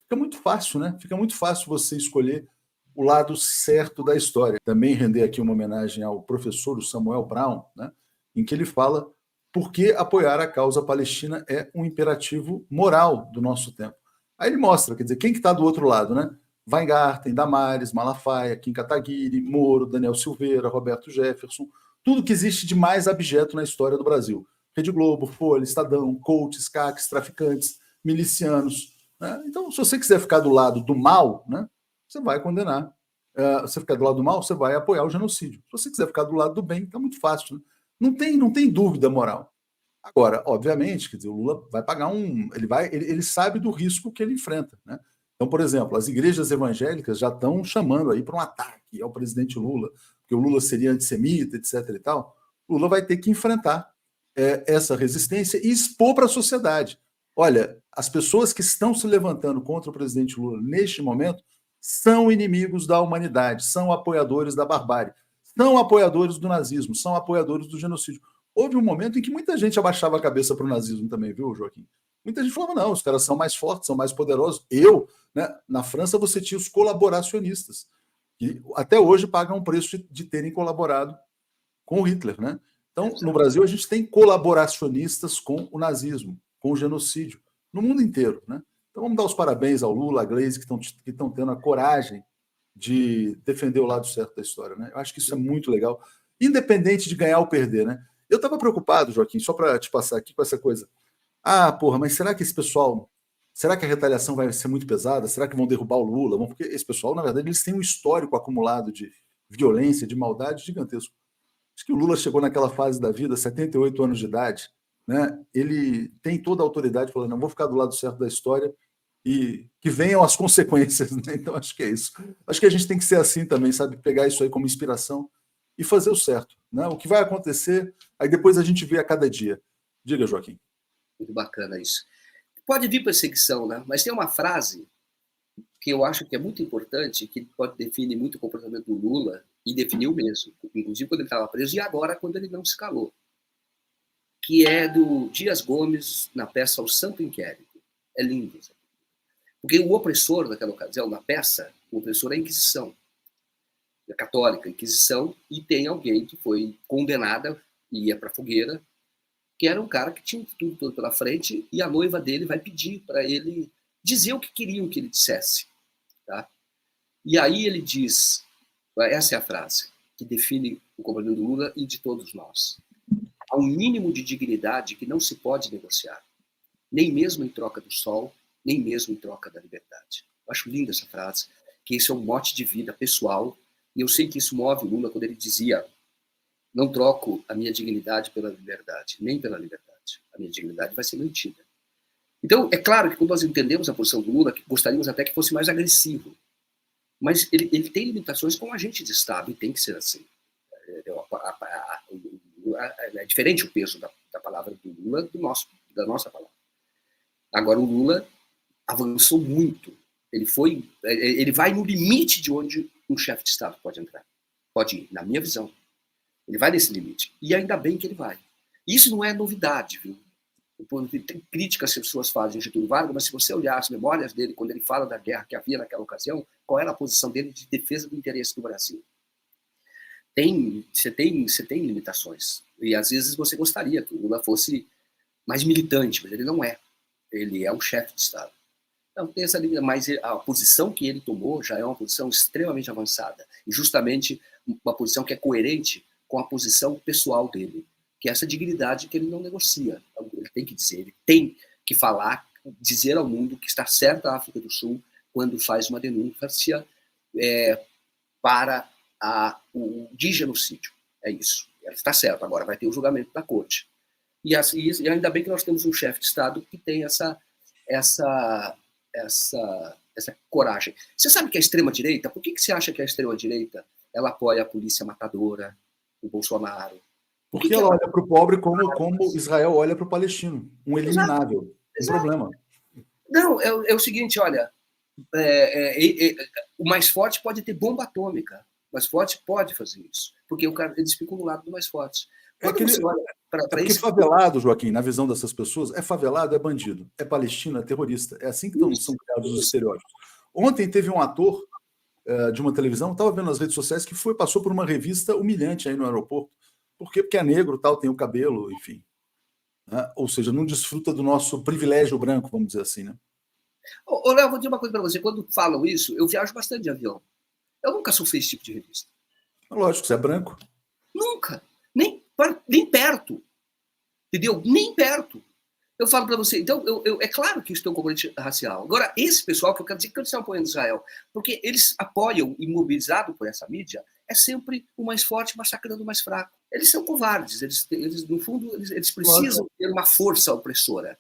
fica muito fácil, né? Fica muito fácil você escolher o lado certo da história. Também render aqui uma homenagem ao professor Samuel Brown, né? Em que ele fala por que apoiar a causa palestina é um imperativo moral do nosso tempo. Aí ele mostra, quer dizer, quem que está do outro lado, né? Weingarten, Damares, Malafaia, Kim Kataguiri, Moro, Daniel Silveira, Roberto Jefferson, tudo que existe de mais abjeto na história do Brasil. Rede Globo, Folha, Estadão, coaches, CACs, traficantes, milicianos. Né? Então, se você quiser ficar do lado do mal, né, você vai condenar. Você ficar do lado do mal, você vai apoiar o genocídio. Se você quiser ficar do lado do bem, está muito fácil. Né? Não tem dúvida moral. Agora, obviamente, quer dizer, o Lula vai pagar um. Ele sabe do risco que ele enfrenta. Né? Então, por exemplo, as igrejas evangélicas já estão chamando aí para um ataque ao presidente Lula, porque o Lula seria antissemita, etc. e tal. O Lula vai ter que enfrentar essa resistência e expor para a sociedade. Olha, as pessoas que estão se levantando contra o presidente Lula neste momento são inimigos da humanidade, são apoiadores da barbárie, são apoiadores do nazismo, são apoiadores do genocídio. Houve um momento em que muita gente abaixava a cabeça para o nazismo também, viu, Joaquim? Muita gente falava, não, os caras são mais fortes, são mais poderosos. Né, na França você tinha os colaboracionistas, que até hoje pagam o preço de terem colaborado com o Hitler, né? Então, no Brasil, a gente tem colaboracionistas com o nazismo, com o genocídio, no mundo inteiro, né? Então, vamos dar os parabéns ao Lula, à Gleisi, que estão tendo a coragem de defender o lado certo da história, né? Eu acho que isso é muito legal, independente de ganhar ou perder, né? Eu estava preocupado, Joaquim, só para te passar aqui com essa coisa. Ah, porra, mas será que esse pessoal. Será que a retaliação vai ser muito pesada? Será que vão derrubar o Lula? Porque esse pessoal, na verdade, eles têm um histórico acumulado de violência, de maldade gigantesco. Acho que o Lula chegou naquela fase da vida, 78 anos de idade, né? Ele tem toda a autoridade falando, não vou ficar do lado certo da história e que venham as consequências, né? Então acho que é isso. Acho que a gente tem que ser assim também, sabe? Pegar isso aí como inspiração e fazer o certo, né? O que vai acontecer, aí depois a gente vê a cada dia. Diga, Joaquim. Muito bacana isso. Pode vir perseguição, né? Mas tem uma frase que eu acho que é muito importante, que pode definir muito o comportamento do Lula, e definiu mesmo, inclusive quando ele estava preso, e agora quando ele não se calou, que é do Dias Gomes na peça O Santo Inquérito. É lindo. Porque o opressor, naquela ocasião, na peça, o opressor é a Inquisição, a católica, a Inquisição, e tem alguém que foi condenada e ia para a fogueira, que era um cara que tinha tudo todo pela frente, e a noiva dele vai pedir para ele dizer o que queriam que ele dissesse. Tá? E aí ele diz, essa é a frase que define o comportamento do Lula e de todos nós. Há um mínimo de dignidade que não se pode negociar, nem mesmo em troca do sol, nem mesmo em troca da liberdade. Eu acho linda essa frase, que isso é um mote de vida pessoal, e eu sei que isso move o Lula quando ele dizia: não troco a minha dignidade pela liberdade, nem pela liberdade. A minha dignidade vai ser mantida. Então, é claro que quando nós entendemos a posição do Lula, gostaríamos até que fosse mais agressivo. Mas ele tem limitações como agente de Estado, e tem que ser assim. É diferente o peso da palavra do Lula da nossa palavra. Agora, o Lula avançou muito. Ele vai no limite de onde um chefe de Estado pode entrar. Pode ir, na minha visão. Ele vai nesse limite. E ainda bem que ele vai. Isso não é novidade, viu? Tem críticas que as pessoas fazem em Getúlio Vargas, mas se você olhar as memórias dele, quando ele fala da guerra que havia naquela ocasião, qual era a posição dele de defesa do interesse do Brasil? Você tem limitações. E às vezes você gostaria que o Lula fosse mais militante, mas ele não é. Ele é um chefe de Estado. Então tem essa limitação, mas a posição que ele tomou já é uma posição extremamente avançada. E justamente uma posição que é coerente com a posição pessoal dele, que é essa dignidade que ele não negocia. Ele tem que dizer, ele tem que falar, dizer ao mundo que está certa a África do Sul quando faz uma denúncia para o de genocídio. É isso. Está certo. Agora vai ter o julgamento da corte. E ainda bem que nós temos um chefe de Estado que tem essa coragem. Você sabe que a extrema-direita, por que você acha que a extrema-direita ela apoia a polícia matadora, o Bolsonaro? Porque ela olha para o pobre como Israel olha para o palestino, um eliminável, um problema. Não, é o seguinte, olha, o mais forte pode ter bomba atômica, o mais forte pode fazer isso, porque eles ficam no lado do mais forte. para Porque esse... favelado, Joaquim, na visão dessas pessoas, é favelado, é bandido, é palestino, é terrorista. É assim que são criados os estereótipos. Ontem teve um ator de uma televisão, estava vendo nas redes sociais, que passou por uma revista humilhante aí no aeroporto. Por quê? Porque é negro, tal, tem o cabelo, enfim. Né? Ou seja, não desfruta do nosso privilégio branco, vamos dizer assim, né? Ô, Léo, vou dizer uma coisa para você. Quando falam isso, eu viajo bastante de avião. Eu nunca sofri esse tipo de revista. Lógico, você é branco. Nunca. Nem perto. Entendeu? Nem perto. Eu falo para você, então, é claro que isso tem um componente racial. Agora, esse pessoal, que eu quero dizer que eles estão apoiando Israel, porque eles apoiam, imobilizado por essa mídia, é sempre o mais forte massacrando o mais fraco. Eles são covardes, eles no fundo, eles precisam ter uma força opressora.